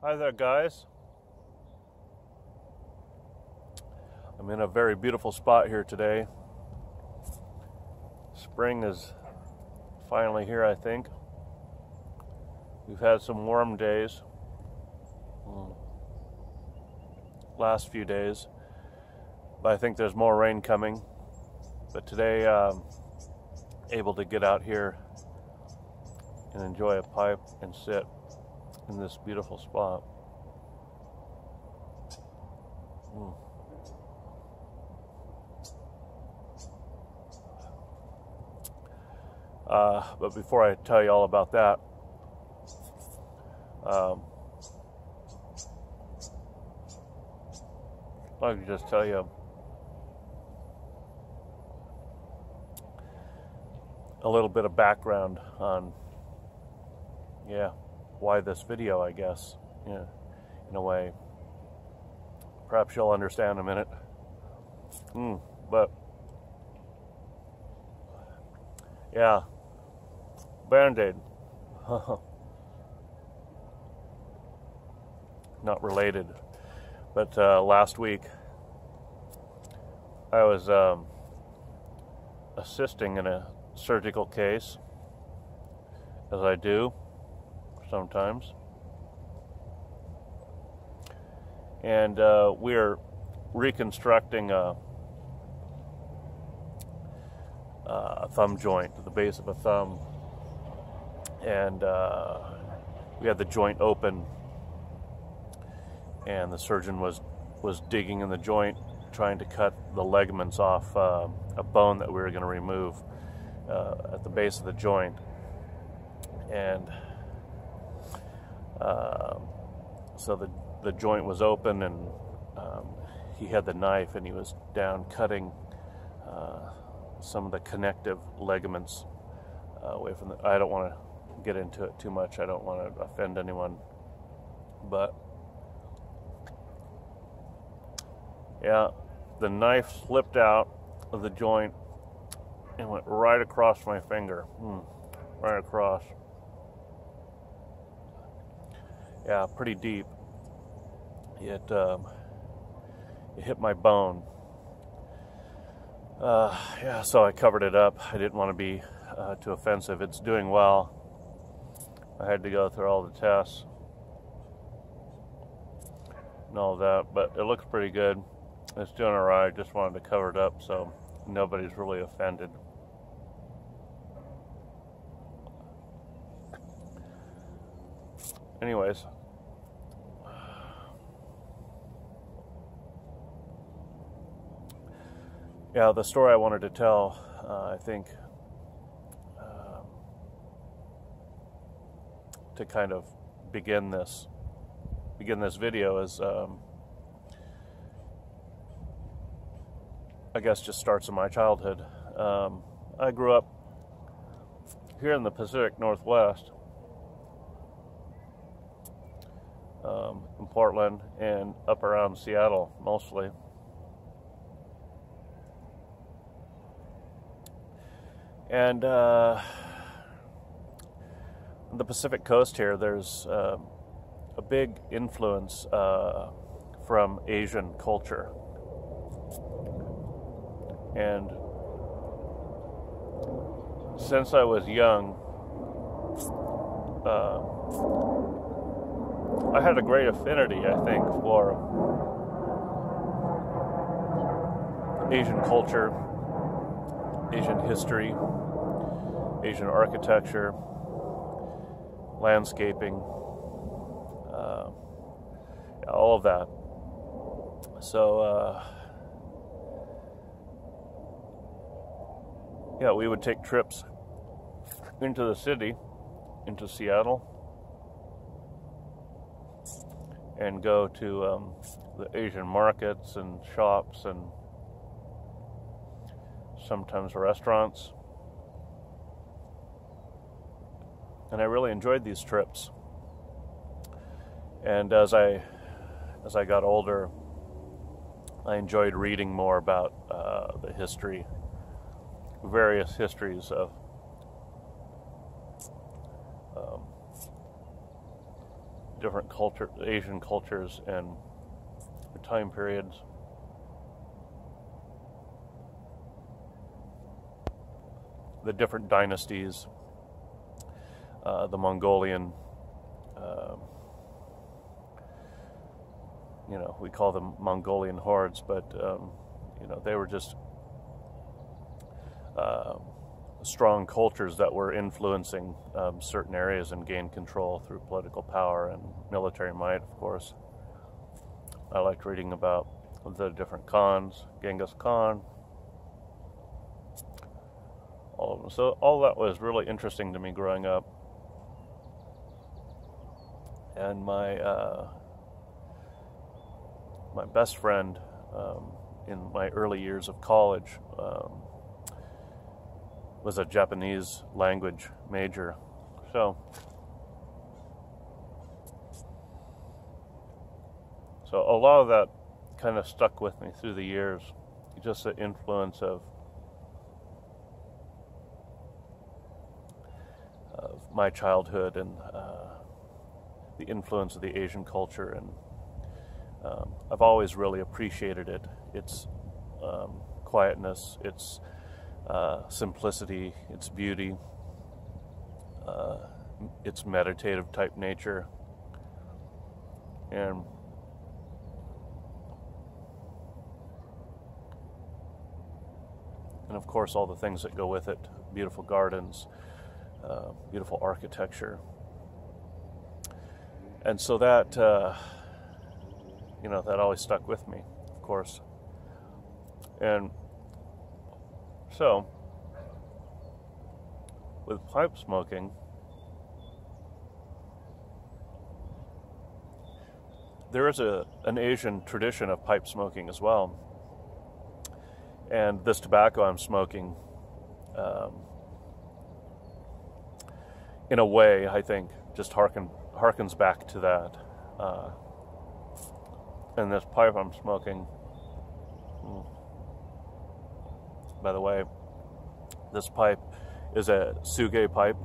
Hi there, guys. I'm in a very beautiful spot here today. Spring is finally here, I think. We've had some warm days last few days, but I think there's more rain coming. But today, able to get out here and enjoy a pipe and sit in this beautiful spot. But before I tell you all about that, I'd like to just tell you a little bit of background on, why this video, I guess, in a way. Perhaps you'll understand in a minute. But, yeah, Band-Aid. Not related. But last week, I was assisting in a surgical case, as I do sometimes. And we're reconstructing a thumb joint at the base of a thumb. And we had the joint open, and the surgeon was digging in the joint, trying to cut the ligaments off a bone that we were going to remove at the base of the joint. And so the joint was open, and he had the knife, and he was down cutting some of the connective ligaments away from the. I don't want to get into it too much. I don't want to offend anyone, but yeah, the knife slipped out of the joint and went right across my finger, right across. Yeah, pretty deep. It hit my bone. So I covered it up. I didn't want to be too offensive. It's doing well. I had to go through all the tests and all that, but it looks pretty good. It's doing all right. Just wanted to cover it up so nobody's really offended. Anyways, the story I wanted to tell, I think, to kind of begin this video is, I guess, just starts in my childhood. I grew up here in the Pacific Northwest, in Portland and up around Seattle mostly. And the Pacific Coast here, there's a big influence from Asian culture. And since I was young, I had a great affinity, I think, for Asian culture, Asian history, Asian architecture, landscaping, all of that. So, we would take trips into the city, into Seattle, and go to the Asian markets and shops and sometimes restaurants. And I really enjoyed these trips. And as I got older, I enjoyed reading more about the history, various histories of different Asian cultures and time periods. The different dynasties, the Mongolian, we call them Mongolian hordes, but they were just strong cultures that were influencing certain areas and gained control through political power and military might, of course. I liked reading about the different Khans, Genghis Khan, all of them. So all that was really interesting to me growing up. And my best friend in my early years of college was a Japanese language major. So a lot of that kind of stuck with me through the years. Just the influence of my childhood and the influence of the Asian culture, and I've always really appreciated it. Its quietness, its simplicity, its beauty, its meditative type nature, and of course all the things that go with it: beautiful gardens, beautiful architecture. And so that that always stuck with me, of course. And so with pipe smoking, there is an Asian tradition of pipe smoking as well. And this tobacco I'm smoking, in a way, I think, just harkens back to that. And this pipe I'm smoking, by the way, this pipe is a Tsuge pipe.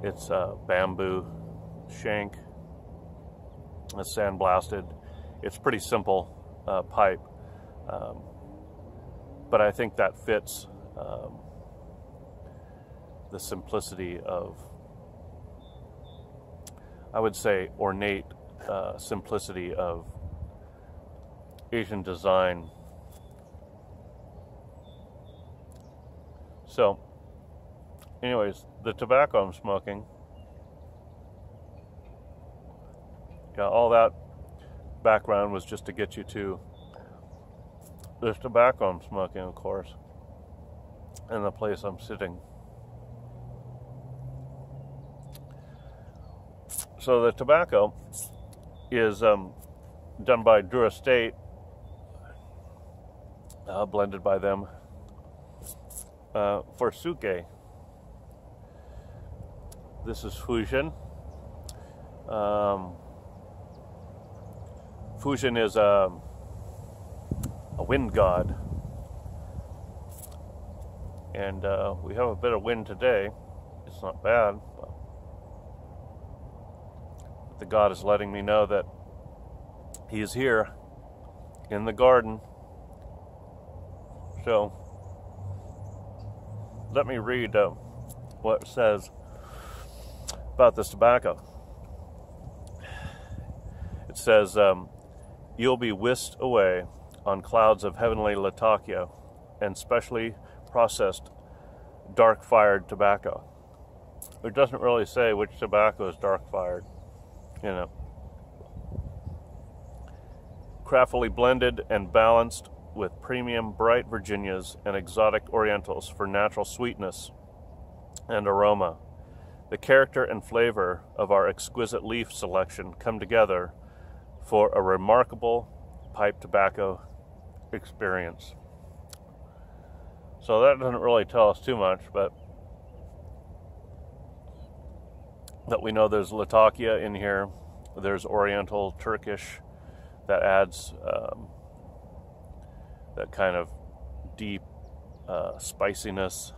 It's a bamboo shank. It's sandblasted. It's pretty simple pipe, but I think that fits the simplicity of, I would say, ornate simplicity of Asian design. So, anyways, the tobacco I'm smoking, all that background was just to get you to this tobacco I'm smoking, of course, and the place I'm sitting. So the tobacco is done by Drew Estate, blended by them for Tsuge. This is Fujin. Fujin is a wind god, and we have a bit of wind today. It's not bad, but the god is letting me know that he is here in the garden. So let me read what it says about this tobacco. It says, you'll be whisked away on clouds of heavenly Latakia and specially processed dark-fired tobacco. It doesn't really say which tobacco is dark-fired, Craftily blended and balanced with premium bright Virginias and exotic Orientals for natural sweetness and aroma. The character and flavor of our exquisite leaf selection come together for a remarkable pipe tobacco experience. So that doesn't really tell us too much, but we know there's Latakia in here. There's Oriental Turkish that adds that kind of deep spiciness,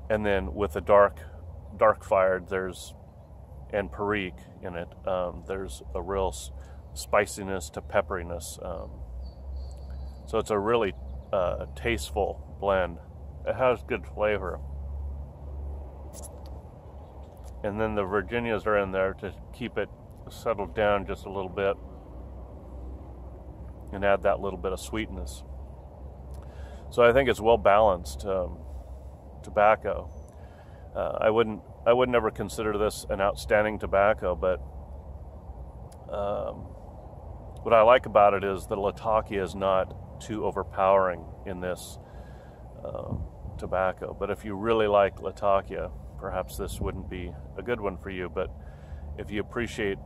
And then with the dark fired, and Perique in it, there's a real spiciness to pepperiness. So it's a really tasteful blend. It has good flavor. And then the Virginias are in there to keep it settled down just a little bit and add that little bit of sweetness. So I think it's well balanced tobacco. I wouldn't ever consider this an outstanding tobacco, but what I like about it is the Latakia is not too overpowering in this tobacco. But if you really like Latakia, perhaps this wouldn't be a good one for you. But if you appreciate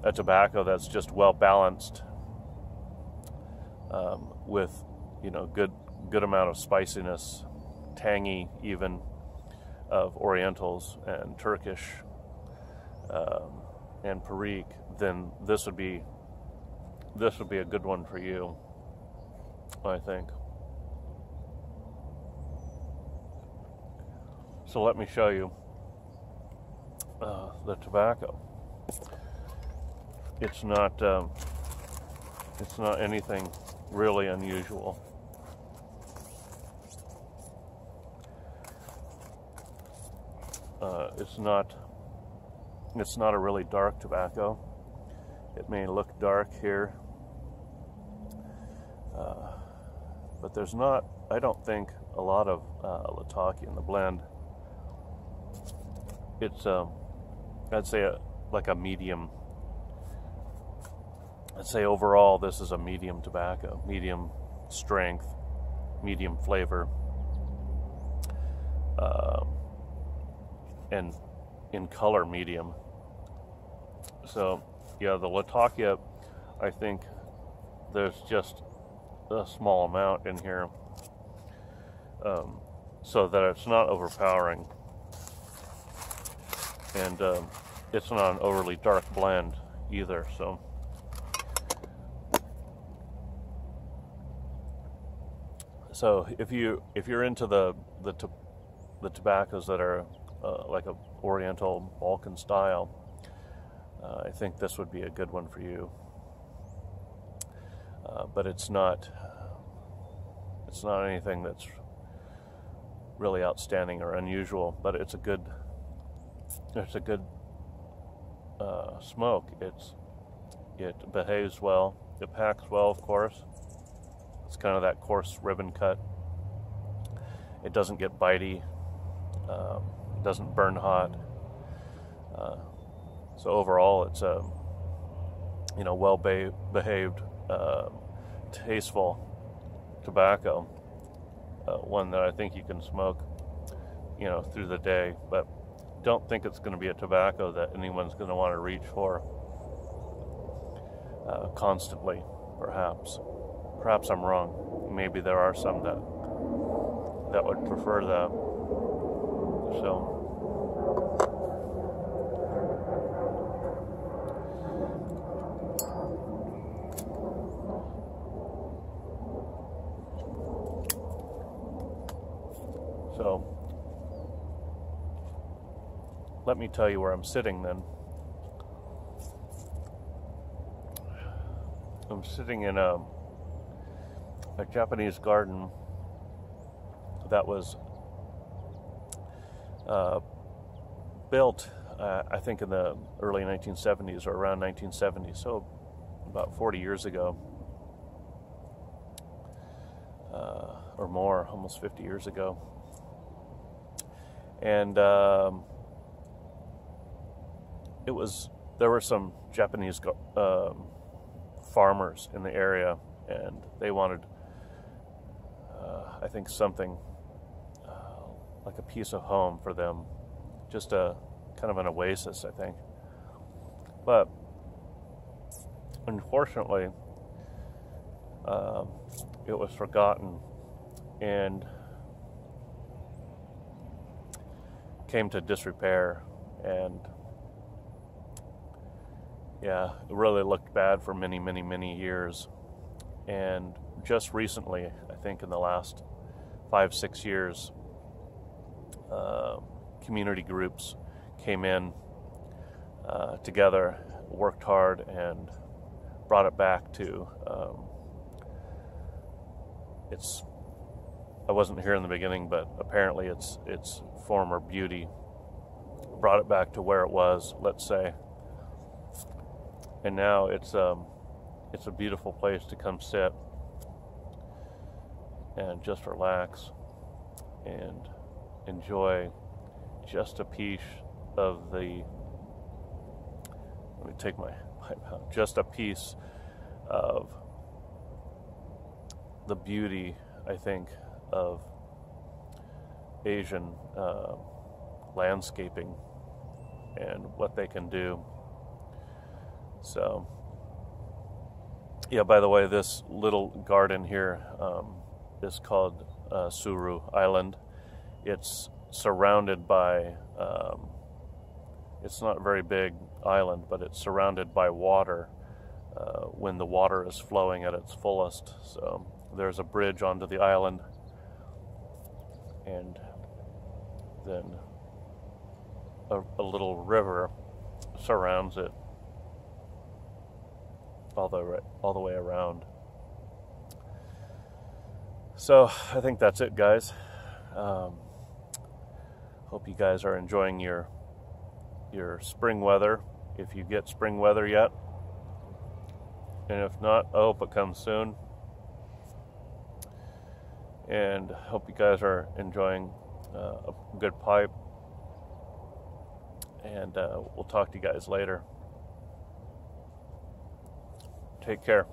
a tobacco that's just well balanced with, good amount of spiciness, tangy even, of Orientals and Turkish and Perique, then this would be a good one for you, I think. So let me show you the tobacco. It's not anything really unusual. It's not a really dark tobacco. It may look dark here, but there's not, I don't think, a lot of Latakia in the blend. It's I'd say like a medium. I'd say overall this is a medium tobacco, medium strength, medium flavor, and in color medium. So yeah, the Latakia, I think there's just a small amount in here, so that it's not overpowering, and it's not an overly dark blend either. So if you're into the tobaccos that are like a Oriental Balkan style, I think this would be a good one for you. But it's not anything that's really outstanding or unusual. But it's a good smoke. It behaves well. It packs well, of course. It's kind of that coarse ribbon cut. It doesn't get bitey. It doesn't burn hot. So overall, it's a well behaved, tasteful tobacco. One that I think you can smoke, through the day. But don't think it's going to be a tobacco that anyone's going to want to reach for constantly. Perhaps I'm wrong. Maybe there are some that would prefer that. So let me tell you where I'm sitting then. I'm sitting in a Japanese garden that was built, I think, in the early 1970s or around 1970, so about 40 years ago, or more, almost 50 years ago. And there were some Japanese farmers in the area, and they wanted, I think, something like a piece of home for them, just a kind of an oasis, I think. But unfortunately, it was forgotten and came to disrepair, and yeah, it really looked bad for many, many, many years. And just recently, I think in the last 5-6 years, community groups came in together, worked hard, and brought it back to its. I wasn't here in the beginning, but apparently its former beauty. Brought it back to where it was, let's say, and now it's a beautiful place to come sit and just relax and enjoy just a piece of the. Let me take my pipe out. Just a piece of the beauty, I think, of Asian landscaping and what they can do. So, yeah, by the way, this little garden here is called Tsuru Island. It's surrounded by, it's not a very big island, but it's surrounded by water when the water is flowing at its fullest. So there's a bridge onto the island, and then a little river surrounds it all the way around. So I think that's it, guys. Hope you guys are enjoying your spring weather, if you get spring weather yet, and if not, I hope it comes soon. And hope you guys are enjoying a good pipe. And we'll talk to you guys later. Take care.